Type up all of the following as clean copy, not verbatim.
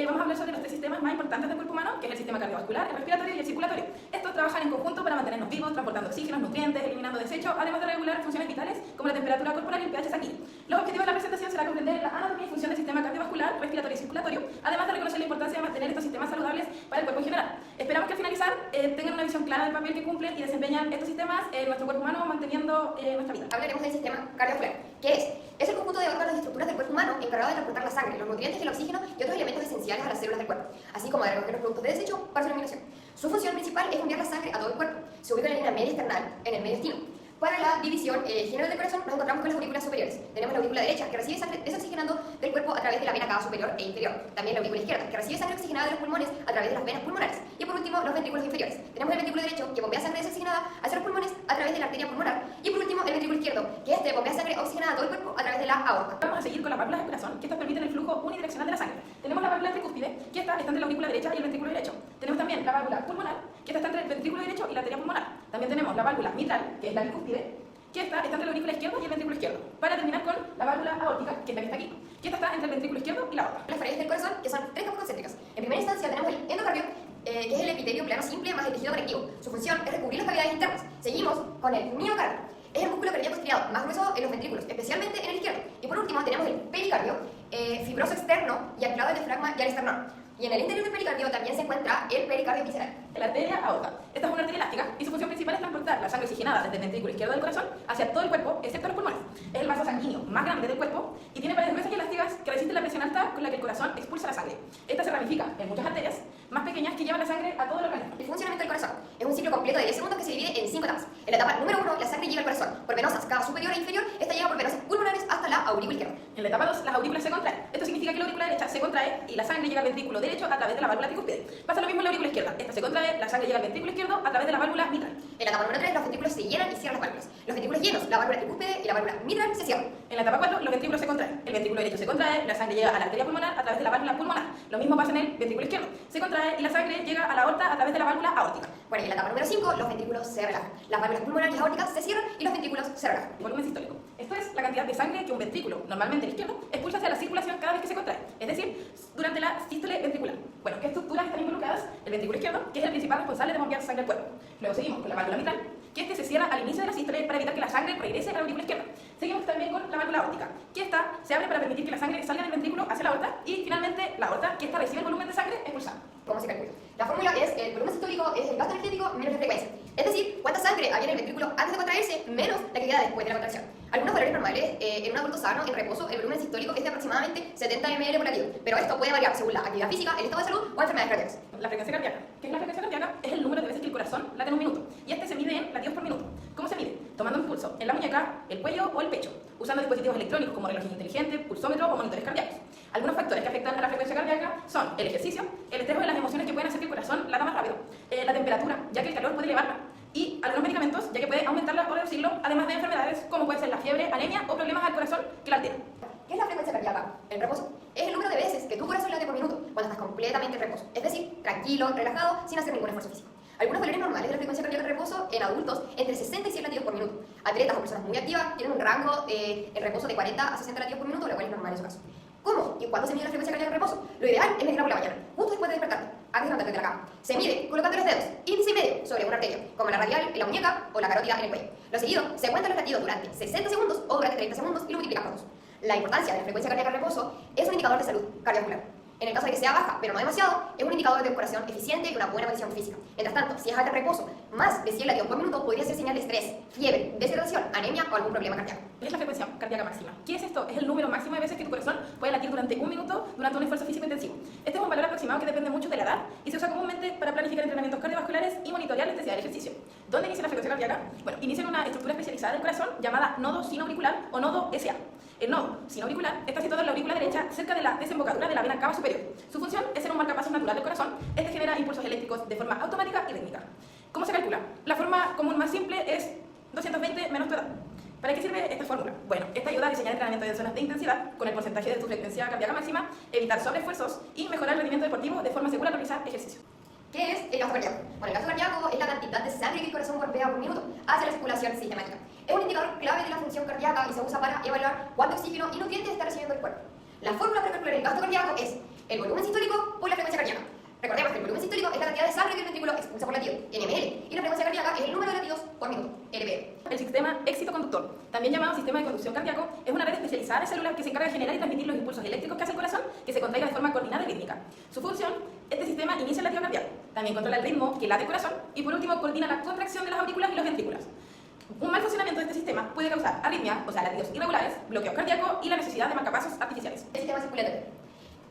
vamos a hablar sobre los tres sistemas más importantes del cuerpo humano, que es el sistema cardiovascular, el respiratorio y el circulatorio. Estos trabajan en conjunto para mantenernos vivos, transportando oxígenos, nutrientes, eliminando desechos, además de regular funciones vitales como la temperatura corporal y el pH sanguíneo. Los objetivos de la presentación será comprender la anatomía y función del sistema cardiovascular, respiratorio y circulatorio, además de reconocer la importancia de mantener estos sistemas saludables para el cuerpo en general. Esperamos que al finalizar tengan una visión clara del papel que cumplen y desempeñan estos sistemas en nuestro cuerpo humano, manteniendo nuestra vida. Hablaremos del sistema cardiovascular, que es el conjunto de órganos y estructuras del cuerpo humano encargado de transportar la sangre, los nutrientes, el oxígeno y otros elementos esenciales a las células del cuerpo, así como de recoger los productos de desecho para su eliminación. Su función principal es enviar la sangre a todo el cuerpo. Se ubica en la línea media external, en el mediastino. Para la división general del corazón nos encontramos con las aurículas superiores. Tenemos la aurícula derecha, que recibe sangre desoxigenando del cuerpo a través de la vena cava superior e inferior. También la aurícula izquierda, que recibe sangre oxigenada de los pulmones a través de las venas pulmonares. Y por último, los ventrículos inferiores. Tenemos el ventrículo derecho, que bombea sangre desoxigenada hacia los pulmones a través de la arteria pulmonar. Y por último, el ventrículo izquierdo, que bombea sangre oxigenada a todo el cuerpo a través de la aorta. Vamos a seguir con las válvulas del corazón, que estas permiten el flujo unidireccional de la sangre. Tenemos la válvula tricúspide, que está entre la aurícula derecha y el ventrículo derecho. Tenemos también la válvula pulmonar, que está entre el ventrículo derecho y la arteria pulmonar. También tenemos la válvula mitral, que es la bicúspide, que está entre la aurícula izquierda y el ventrículo izquierdo. Para terminar con la válvula aórtica, que es la que está aquí, que está entre el ventrículo izquierdo y la aorta. Las paredes del corazón, que son tres capas concéntricas. En primera instancia tenemos el endocardio, que es el epitelio plano simple más el tejido conectivo. Su función es recubrir las cavidades internas. Seguimos con el miocardio. Es el músculo cardíaco estriado más grueso en los ventrículos, especialmente en el izquierdo. Y por último tenemos el pericardio, fibroso externo y anclado al diafragma y al esternón. Y en el interior del pericardio también se encuentra el pericardio visceral. La arteria aorta. Esta es una arteria elástica y su función principal es transportar la sangre oxigenada desde el ventrículo izquierdo del corazón hacia todo el cuerpo, excepto los pulmones. Es el vaso sanguíneo más grande del cuerpo y tiene paredes gruesas y elásticas que resisten la presión alta con la que el corazón expulsa la sangre. Esta se ramifica en muchas arterias más pequeñas que llevan la sangre a todo el organismo. El funcionamiento del corazón es un ciclo completo de 10 segundos que se divide en 5 etapas. En la etapa número 1, la sangre llega al corazón por venosas cava superior e inferior. Esta llega por venosas pulmonares hasta la aurícula izquierda. En la etapa 2, las aurículas se contraen. Esto significa que la aurícula derecha se contrae y la sangre llega al ventrículo derecho a través de la válvula tricúspide. Pasa lo mismo en la aurícula izquierda. Esta se contrae, la sangre llega al ventrículo izquierdo a través de la válvula mitral. En la etapa número 3, los ventrículos se llenan y cierran las válvulas. Los ventrículos llenos, la válvula tricúspide y la válvula mitral se cierran. En la etapa 4, los ventrículos se contraen. El ventrículo derecho se contrae, la sangre llega a la arteria pulmonar a través de la válvula pulmonar. Lo mismo pasa en el ventrículo izquierdo. Se contrae y la sangre llega a la aorta a través de la válvula aórtica. Bueno, y en la etapa número 5, los ventrículos se relajan. Las válvulas pulmonares y aórticas se cierran y los ventrículos se relajan. Volumen sistólico. Esto es la cantidad de sangre que un ventrículo, normalmente el izquierdo, expulsa hacia la circulación cada vez que se contrae. Es decir, durante la sístole ventricular. Bueno, ¿qué estructuras están involucradas? El ventrículo izquierdo, que es el principal responsable de bombear sangre al cuerpo. Luego seguimos con la válvula mitral, que se cierra al inicio de la sístole para evitar que la sangre regrese a la aurícula izquierda. Seguimos también con la válvula aórtica, que esta se abre para permitir que la sangre salga del ventrículo hacia la aorta y finalmente la aorta, que esta recibe el volumen de sangre expulsado. ¿Cómo se calcula? La fórmula es el volumen sistólico es el gasto energético menos la frecuencia. Es decir, cuánta sangre había en el ventrículo antes de contraerse menos la que queda después de la contracción. Algunos valores normales, en un adulto sano, en reposo, el volumen sistólico es de aproximadamente 70 ml por latido, pero esto puede variar según la actividad física, el estado de salud o enfermedades cardíacas. La frecuencia cardíaca. ¿Qué es la frecuencia cardíaca? Es el número de veces que el corazón late en un minuto. Y este se mide en latidos por minuto. ¿Cómo se mide? Tomando un pulso en la muñeca, el cuello o el pecho, usando dispositivos electrónicos como relojes inteligentes, pulsómetro o monitores cardíacos. Algunos factores que afectan a la frecuencia cardíaca son el ejercicio, el estrés de las emociones que pueden hacer que el corazón lata más rápido, la temperatura, ya que el calor puede elevarla, y algunos medicamentos, ya que puede aumentarla o reducirlo, además de enfermedades como puede ser la fiebre, anemia o problemas al corazón que la alteran. ¿Qué es la frecuencia cardíaca? El reposo. Es el número de veces que tu corazón late por minuto cuando estás completamente en reposo, es decir, tranquilo, relajado, sin hacer ningún esfuerzo físico. Algunos valores normales de la frecuencia cardíaca en reposo en adultos entre 60 y 100 latidos por minuto. Atletas o personas muy activas tienen un rango en reposo de 40 a 60 latidos por minuto, lo cual es normal en su caso. ¿Cómo y cuándo se mide la frecuencia cardíaca en reposo? Lo ideal es medirla por la mañana, justo después de despertarte, antes de levantarte de la cama. Se mide colocando los dedos, índice y medio, sobre una arteria, como la radial en la muñeca o la carótida en el cuello. Lo seguido, se cuentan los latidos durante 60 segundos o durante 30 segundos y lo multiplicas por 2. La importancia de la frecuencia cardíaca en reposo es un indicador de salud cardiovascular. En el caso de que sea baja, pero no demasiado, es un indicador de un corazón eficiente y una buena condición física. Mientras tanto, si es alta en reposo, más de 100 latidos por minuto, podría ser señal de estrés, fiebre, deshidratación, anemia o algún problema cardíaco. Es la frecuencia cardíaca máxima. ¿Qué es esto? Es el número máximo de veces que tu corazón puede latir durante un minuto durante un esfuerzo físico intensivo. Este es un valor aproximado que depende mucho de la edad y se usa comúnmente para planificar entrenamientos cardiovasculares y monitorear la intensidad del ejercicio. ¿Dónde inicia la frecuencia cardíaca? Bueno, inicia en una estructura especializada del corazón llamada nodo sinoauricular o nodo SA. El nodo sinoauricular está situado en la aurícula derecha cerca de la desembocadura de la vena cava superior. Su función es ser un marcapasos natural del corazón. Este genera impulsos eléctricos de forma automática y rítmica. ¿Cómo se calcula? La forma común más simple es 220 menos tu edad. ¿Para qué sirve esta fórmula? Bueno, esta ayuda a diseñar entrenamiento de zonas de intensidad con el porcentaje de tu frecuencia cardíaca máxima, evitar sobreesfuerzos y mejorar el rendimiento deportivo de forma segura al realizar ejercicio. ¿Qué es el gasto cardíaco? Bueno, el gasto cardíaco es la cantidad de sangre que el corazón golpea por minuto hacia la circulación sistemática. Es un indicador clave de la función cardíaca y se usa para evaluar cuánto oxígeno y nutrientes está recibiendo el cuerpo. La fórmula para calcular el gasto cardíaco es el volumen sistólico por la frecuencia cardíaca. Recordemos que el volumen sistólico es la cantidad de sangre que el ventrículo expulsa por latido, NML, y la frecuencia cardíaca es el número de latidos por minuto, LPM. El sistema éxito-conductor, también llamado sistema de conducción cardíaco, es una red especializada de células que se encarga de generar y transmitir los impulsos eléctricos que hace el corazón, que se contraiga de forma coordinada y rítmica. Su función, este sistema inicia el latido cardíaco, también controla el ritmo que late el corazón y por último coordina la contracción de las aurículas y los ventrículos. Un mal funcionamiento de este sistema puede causar arritmia, o sea, latidos irregulares, bloqueo cardíaco y la necesidad de marcapasos artificiales. El sistema circulatorio.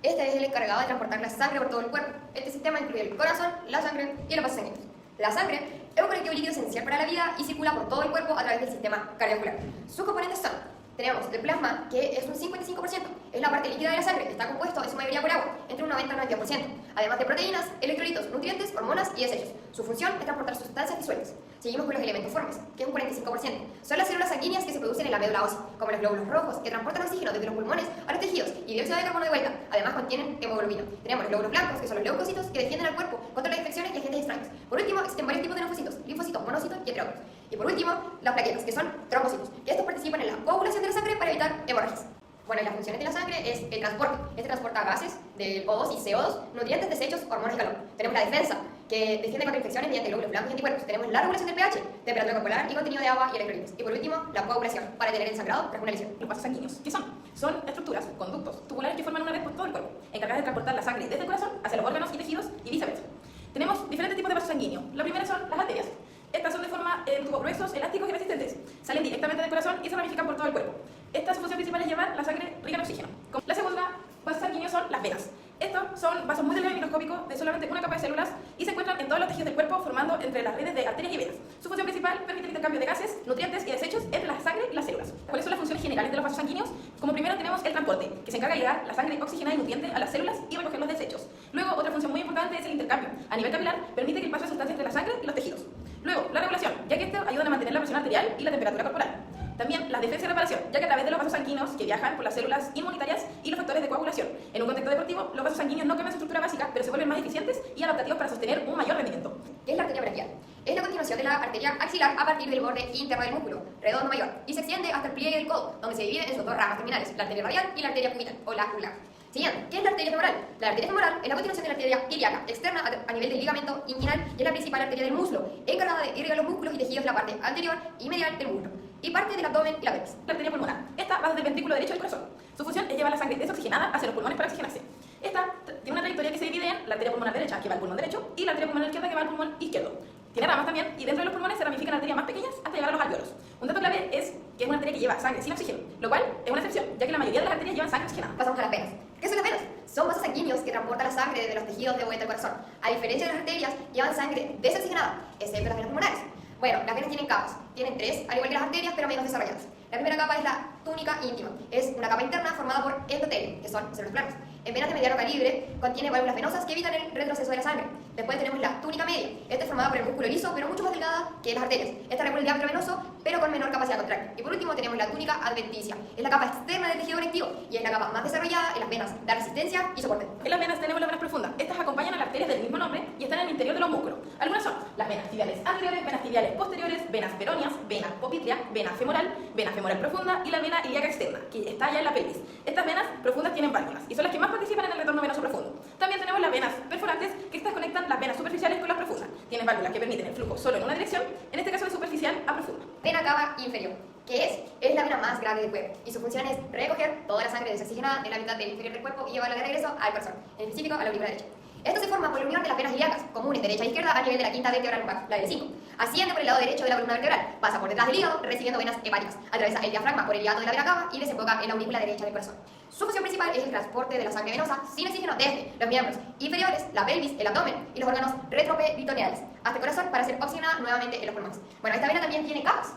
Este es el encargado de transportar la sangre por todo el cuerpo. Este sistema incluye el corazón, la sangre y los vasos sanguíneos. La sangre es un colectivo líquido esencial para la vida y circula por todo el cuerpo a través del sistema cardiovascular. Sus componentes son: tenemos el plasma, que es un 55%, es la parte líquida de la sangre, está compuesto en su mayoría por agua, entre un 90 y un 90%, además de proteínas, electrolitos, nutrientes, hormonas y desechos. Su función es transportar sustancias disueltas. Seguimos con los elementos formes, que es un 45%. Son las células sanguíneas que se producen en la médula ósea, como los glóbulos rojos, que transportan oxígeno desde los pulmones a los tejidos y dióxido de carbono de vuelta. Además contienen hemoglobina. Tenemos los glóbulos blancos, que son los leucocitos, que defienden al cuerpo contra las infecciones y agentes extraños. Por último, existen varios tipos de linfocitos, monocitos y entre otros. Y por último, las plaquetas, que son trombocitos, que estos participan en la coagulación de la sangre para evitar hemorragias. Bueno, y las funciones de la sangre es el transporte. Este transporta gases del O2 y CO2, nutrientes, desechos, hormonas y calor. Tenemos la defensa, que defiende contra infecciones mediante glóbulos blancos y anticuerpos. Tenemos la regulación del pH, temperatura corporal y contenido de agua y electrolitos. Y por último, la coagulación, para detener el sangrado tras una lesión. Los vasos sanguíneos, ¿qué son? Son estructuras, conductos, tubulares que forman una red por todo el cuerpo, encargadas de transportar la sangre desde el corazón hacia los órganos y tejidos y viceversa. Tenemos diferentes tipos de vasos sanguíneos. La primera son las arterias. Estas son de forma tubos gruesos, elásticos y resistentes. Salen directamente del corazón y se ramifican por todo el cuerpo. Esta su función principal es llevar la sangre rica en oxígeno. La segunda vasos sanguíneos son las venas. Estos son vasos muy delgados y microscópicos de solamente una capa de células y se encuentran en todos los tejidos del cuerpo formando entre las redes de arterias y venas. Su función principal permite el intercambio de gases, nutrientes y desechos entre la sangre y las células. ¿Cuáles son las funciones generales de los vasos sanguíneos? Como primero tenemos el transporte, que se encarga de llevar la sangre oxigenada y nutriente a las células y recoger los desechos. Luego, otra función muy importante es el intercambio. A nivel capilar, permite que el paso de sustancias entre la sangre y los tejidos. Luego, la regulación, ya que esto ayuda a mantener la presión arterial y la temperatura corporal. También la defensa y reparación, ya que a través de los vasos sanguíneos que viajan por las células inmunitarias y los factores de coagulación. En un contexto deportivo, los vasos sanguíneos no cambian su estructura básica, pero se vuelven más eficientes y adaptativos para sostener un mayor rendimiento. ¿Qué es la arteria braquial? Es la continuación de la arteria axilar a partir del borde interno del músculo, redondo mayor, y se extiende hasta el pliegue del codo, donde se divide en sus dos ramas terminales, la arteria radial y la arteria cubital, o la cular. Siguiente, ¿qué es la arteria femoral? La arteria femoral es la continuación de la arteria ilíaca, externa a nivel del ligamento inguinal y es la principal arteria del muslo, encargada de irrigar los músculos y tejidos de la parte anterior y medial del muslo, y parte del abdomen y la pelvis. La arteria pulmonar. Esta va desde el ventrículo derecho del corazón. Su función es llevar la sangre desoxigenada hacia los pulmones para oxigenarse. Esta tiene una trayectoria que se divide en la arteria pulmonar derecha, que va al pulmón derecho, y la arteria pulmonar izquierda, que va al pulmón izquierdo. Tiene ramas también, y dentro de los pulmones se ramifican arterias más pequeñas hasta llegar a los alvéolos. Un dato clave es que es una arteria que lleva sangre sin oxígeno, lo cual es una excepción, ya que la mayoría de las arterias llevan sangre oxigenada. Pasamos a las venas. ¿Qué son las venas? Son vasos sanguíneos que transportan la sangre desde los tejidos de vuelta al corazón. A diferencia de las arterias, llevan sangre desoxigenada, excepto las venas pulmonares. Bueno, las venas tienen capas. Tienen tres, al igual que las arterias, pero menos desarrolladas. La primera capa es la túnica íntima. Es una capa interna formada por endotelio, que son células planas. En venas de mediano calibre contiene válvulas venosas que evitan el retroceso de la sangre. Después tenemos la túnica media. Esta es formada por el músculo liso, pero mucho más delgada que las arterias. Esta regula el diámetro venoso, pero con menor capacidad contractil. Y por último tenemos la túnica adventicia. Es la capa externa del tejido conectivo y es la capa más desarrollada en las venas. Da resistencia y soporte. En las venas tenemos las venas profundas. Estas acompañan a las arterias del mismo nombre y están en el interior de los músculos. Algunas son las venas tibiales anteriores, venas tibiales posteriores, venas peroneas, vena poplitea, vena femoral profunda y la vena ilíaca externa, que está allá en la pelvis. Estas venas profundas tienen válvulas y son las que más participan en el retorno venoso profundo. También tenemos las venas perforantes, que estas conectan las venas superficiales con las profundas. Tienen válvulas que permiten el flujo solo en una dirección, en este caso de superficial a profunda. Vena cava inferior. ¿Qué es? Es la vena más grande del cuerpo y su función es recoger toda la sangre desoxigenada en la mitad del inferior del cuerpo y llevarla de regreso al corazón, en específico a la aurícula derecha. Esto se forma por la unión de las venas ilíacas, comunes derecha e izquierda a nivel de la quinta vértebra lumbar, la del 5. Asciende por el lado derecho de la columna vertebral, pasa por detrás del hígado recibiendo venas hepáticas, atraviesa el diafragma por el hiato de la vena cava y desemboca en la aurícula derecha del corazón. Su función principal es el transporte de la sangre venosa sin oxígeno desde los miembros inferiores, la pelvis, el abdomen y los órganos retroperitoneales hasta el corazón para ser oxigenada nuevamente en los pulmones. Bueno, esta vena también tiene capas.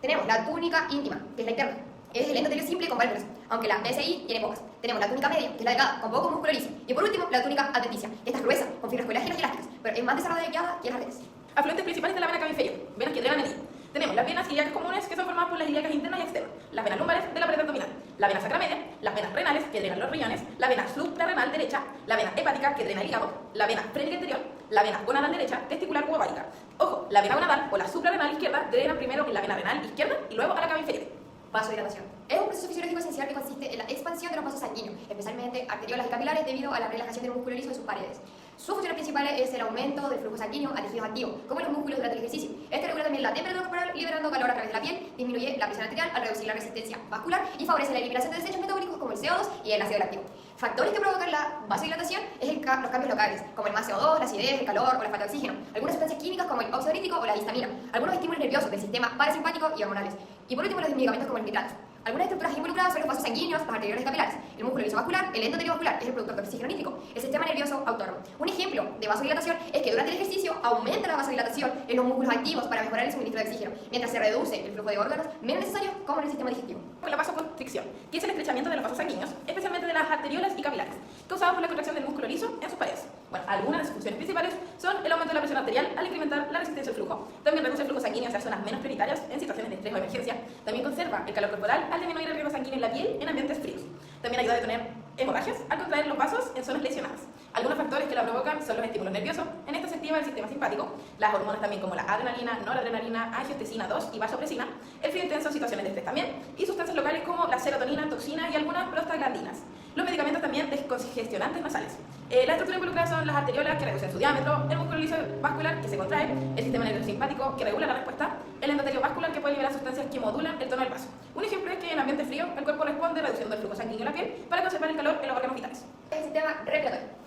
Tenemos la túnica íntima, que es la interna. Es el endotelio simple con válvulas, aunque la BSI tiene pocas. Tenemos la túnica media, que es la delgada, con poco músculo liso. Y por último, la túnica adventicia. Esta es gruesa, con fibras colágenas y elásticas, pero es más desarrollada que las arterias. Afluentes principales de la vena cava inferior, venas que drenan el hígado. Tenemos las venas ilíacas comunes, que son formadas por las ilíacas internas y externas, las venas lumbares de la pared abdominal, la vena sacra media, las venas renales, que drenan los riñones, la vena suprarrenal derecha, la vena hepática, que drena el hígado, la vena frénica interior, la vena gonadal derecha, testicular u ovárica. Ojo, la vena gonadal o la suprarrenal izquierda drena primero en la vena renal izquierda y luego a la cava inferior. Vasodilatación. Es un proceso fisiológico esencial que consiste en la expansión de los vasos sanguíneos, especialmente arteriolas y capilares, debido a la relajación del músculo liso de sus paredes. Sus funciones principales es el aumento del flujo sanguíneo a tejidos activos, como los músculos durante el ejercicio. Este regula también la temperatura corporal, liberando calor a través de la piel, disminuye la presión arterial al reducir la resistencia vascular y favorece la eliminación de desechos metabólicos como el CO2 y el ácido láctico. Factores que provocan la vasodilatación es los cambios locales, como el más CO2, la acidez, el calor o la falta de oxígeno. Algunas sustancias químicas como el óxido nítrico o la histamina. Algunos estímulos nerviosos del sistema parasimpático y hormonales. Y por último, los medicamentos como el nitrato. Algunas estructuras involucradas son los vasos sanguíneos, los arterioles y capilares, el músculo liso vascular, el endotelio vascular, que es el productor de oxígeno nítrico, el sistema nervioso autónomo. Un ejemplo de vasodilatación es que durante el ejercicio aumenta la vasodilatación en los músculos activos para mejorar el suministro de oxígeno, mientras se reduce el flujo de órganos menos necesarios como en el sistema digestivo. Con la vasoconstricción, que es el estrechamiento de los vasos sanguíneos, especialmente de las arteriolas y capilares, causados por la contracción del músculo liso en sus paredes. Bueno, algunas de sus funciones principales son el aumento de la presión arterial al incrementar la resistencia al flujo. También reduce el flujo sanguíneo hacia zonas menos prioritarias en situaciones de estrés o emergencia. También conserva el calor corporal al disminuir el riego sanguíneo en la piel en ambientes fríos. También ayuda a detener hemorragias al contraer los vasos en zonas lesionadas. Algunos factores que la provocan son los estímulos nerviosos, en esto se activa el sistema simpático, las hormonas también como la adrenalina, noradrenalina, angiotensina 2 y vasopresina, el frío intenso en situaciones de estrés también, y sustancias locales como la serotonina, toxina y algunas prostaglandinas. Los medicamentos también descongestionantes nasales. La estructura involucrada son las arteriolas que reducen su diámetro, el músculo liso vascular que se contrae, el sistema nervioso simpático que regula la respuesta, el endotelio vascular que puede liberar sustancias que modulan el tono del vaso. Un ejemplo es que en ambiente frío el cuerpo responde reduciendo el flujo sanguíneo en la piel para conservar el calor en los órganos vitales. El sistema respiratorio.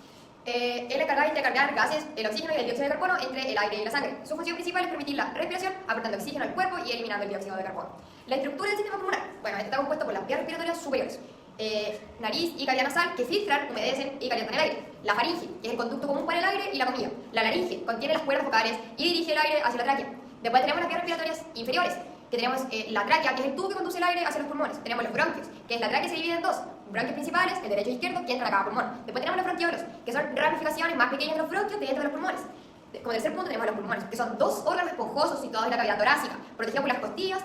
Es la encargada de intercambiar gases, el oxígeno y el dióxido de carbono entre el aire y la sangre. Su función principal es permitir la respiración, aportando oxígeno al cuerpo y eliminando el dióxido de carbono. La estructura del sistema pulmonar. Bueno, este está compuesto por las vías respiratorias superiores, nariz y cavidad nasal, que filtran, humedecen y calientan el aire. La faringe, que es el conducto común para el aire y la comida. La laringe contiene las cuerdas vocales y dirige el aire hacia la tráquea. Después tenemos las vías respiratorias inferiores, que tenemos la tráquea, que es el tubo que conduce el aire hacia los pulmones. Tenemos los bronquios, que es la tráquea se divide en dos. Bronquios principales, el derecho e izquierdo, que entran a cada pulmón. Después tenemos los bronquiolos, que son ramificaciones más pequeñas de los bronquios dentro de los pulmones. Como tercer punto tenemos los pulmones, que son dos órganos esponjosos situados en la cavidad torácica, protegidos por las costillas,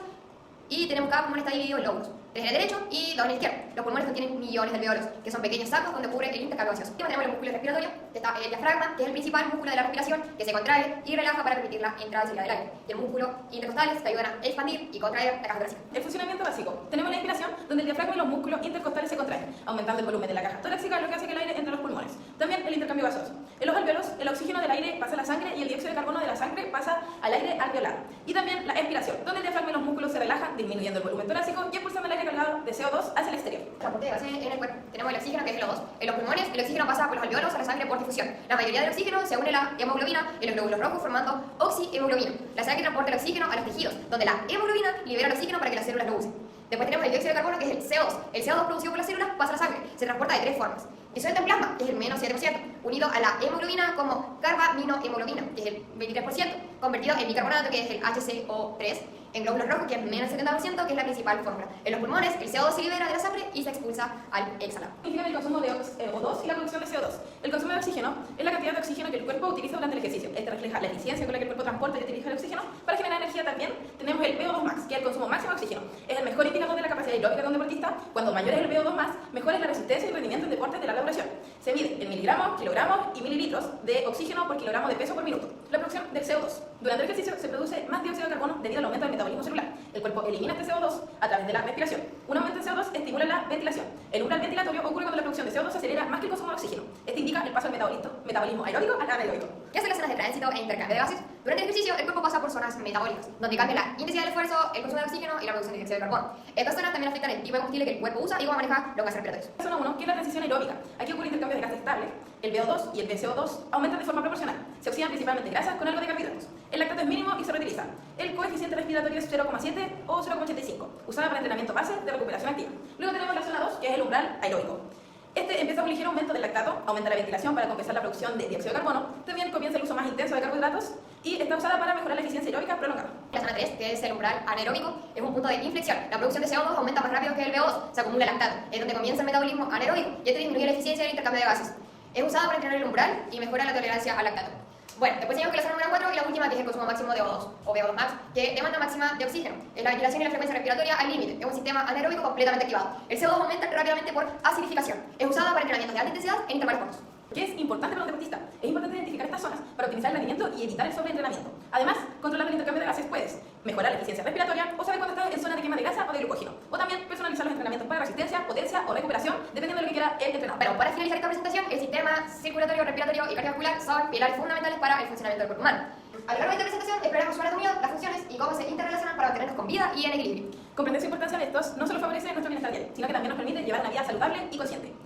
y tenemos cada pulmón está dividido en lóbulos. Tres en el derecho y dos en el izquierdo. Los pulmones contienen millones de alveolos, que son pequeños sacos donde cubre el intercambio gaseoso. Y tenemos los músculos respiratorios, que está el diafragma, que es el principal músculo de la respiración, que se contrae y relaja para permitir la entrada y salida del aire. Y el músculo intercostales que ayudan a expandir y contraer la caja torácica. El funcionamiento básico. Tenemos la inspiración, donde el diafragma y los músculos intercostales se contraen, aumentando el volumen de la caja torácica, lo que hace que el aire entre los pulmones. También el intercambio gaseoso. En los alveolos, el oxígeno del aire pasa a la sangre y el dióxido de carbono de la sangre pasa al aire alveolar. Y también la expiración, donde el diafragma y los músculos se relajan, disminuyendo el volumen torácico y expulsando el aire cargado de CO2 hacia el exterior. Transporte de gases en el cuerpo. Tenemos el oxígeno, que es el O2. En los pulmones, el oxígeno pasa por los alveolos a la sangre por difusión. La mayoría del oxígeno se une a la hemoglobina en los glóbulos rojos formando oxihemoglobina. La sangre transporta el oxígeno a los tejidos, donde la hemoglobina libera el oxígeno para que las células lo usen. Después tenemos el dióxido de carbono, que es el CO2. El CO2 producido por las células pasa a la sangre. Se transporta de tres formas. Disuelto en plasma, que es el menos 7%, unido a la hemoglobina como carbaminohemoglobina, que es el 23%, convertido en bicarbonato, que es el HCO3, en glóbulos rojos, que es menos 70%, que es la principal fórmula. En los pulmones, el CO2 se libera de la sangre y se expulsa al exhalar. Significa el consumo de O2 y la producción de CO2. El consumo de oxígeno es la cantidad de oxígeno que el cuerpo utiliza durante el ejercicio. Este refleja la eficiencia con la que el cuerpo transporta y utiliza el oxígeno. Para generar energía también tenemos el VO2 max, que es el consumo máximo de oxígeno. Es el mejor indicador de la capacidad aeróbica de un deportista. Cuando mayor es el VO2 max, mejor es la resistencia y rendimiento en deportes de larga duración. Se mide en miligramos, kilogramos y mililitros de oxígeno por kilogramo de peso por minuto. La producción del CO2. Durante el ejercicio se produce más dióxido de carbono debido al aumento del metabolismo celular. El cuerpo elimina este CO2 a través de la respiración. Un aumento de CO2 estimula la ventilación. El umbral ventilatorio ocurre cuando la producción de CO2 se acelera más que el consumo de oxígeno. Este indica el paso del metabolismo aeróbico al anaeróbico. ¿Qué hacen las zonas de tránsito e intercambio de gases? Durante el ejercicio, el cuerpo pasa por zonas metabólicas, donde cambia la intensidad del esfuerzo, el consumo de oxígeno y la producción de dióxido de carbono. Estas zonas también afectan el tipo de combustible que el cuerpo usa y cómo maneja los gases respiratorios. Zona 1, que es la transición aeróbica. Aquí ocurre intercambio de gases estables. El VO2 y el VCO2 aumentan de forma proporcional. Se oxidan principalmente grasas con algo de carbohidratos. El lactato es mínimo y se reutiliza. El coeficiente respiratorio es 0,7 o 0,85, usada para entrenamiento base de recuperación activa. Luego tenemos la zona 2, que es el umbral aeróbico. Este empieza con un ligero aumento del lactato, aumenta la ventilación para compensar la producción de dióxido de carbono, también comienza el uso más intenso de carbohidratos y está usada para mejorar la eficiencia aeróbica prolongada. La zona 3, que es el umbral anaeróbico, es un punto de inflexión. La producción de CO2 aumenta más rápido que el VO2, se acumula lactato, es donde comienza el metabolismo anaeróbico y esto disminuye la eficiencia del intercambio de gases. Es usada para entrenar el umbral y mejora la tolerancia al lactato. Bueno, después tenemos que la zona número 4 y la última, que es el consumo máximo de O2 o VO2 max, que demanda máxima de oxígeno. Es la ventilación y la frecuencia respiratoria al límite. Es un sistema anaeróbico completamente activado. El CO2 aumenta rápidamente por acidificación. Es usada para entrenamientos de alta intensidad en intervalos cortos. ¿Qué es importante para un deportista? Es importante identificar estas zonas para optimizar el rendimiento y evitar el sobreentrenamiento. Además, controlando el intercambio de gases puedes mejorar la eficiencia respiratoria o saber cuándo estás en zona de quema de grasa o de glucógeno. O también personalizar los entrenamientos para resistencia, potencia o recuperación, dependiendo de lo que quiera el entrenador. Bueno, para finalizar esta presentación, el sistema circulatorio, respiratorio y cardiovascular son pilares fundamentales para el funcionamiento del cuerpo humano. A lo largo de esta presentación exploraremos su anatomía, las funciones y cómo se interrelacionan para mantenernos con vida y en equilibrio. Comprender su importancia de estos no solo favorece nuestro bienestar diario, sino que también nos permite llevar una vida saludable y consciente.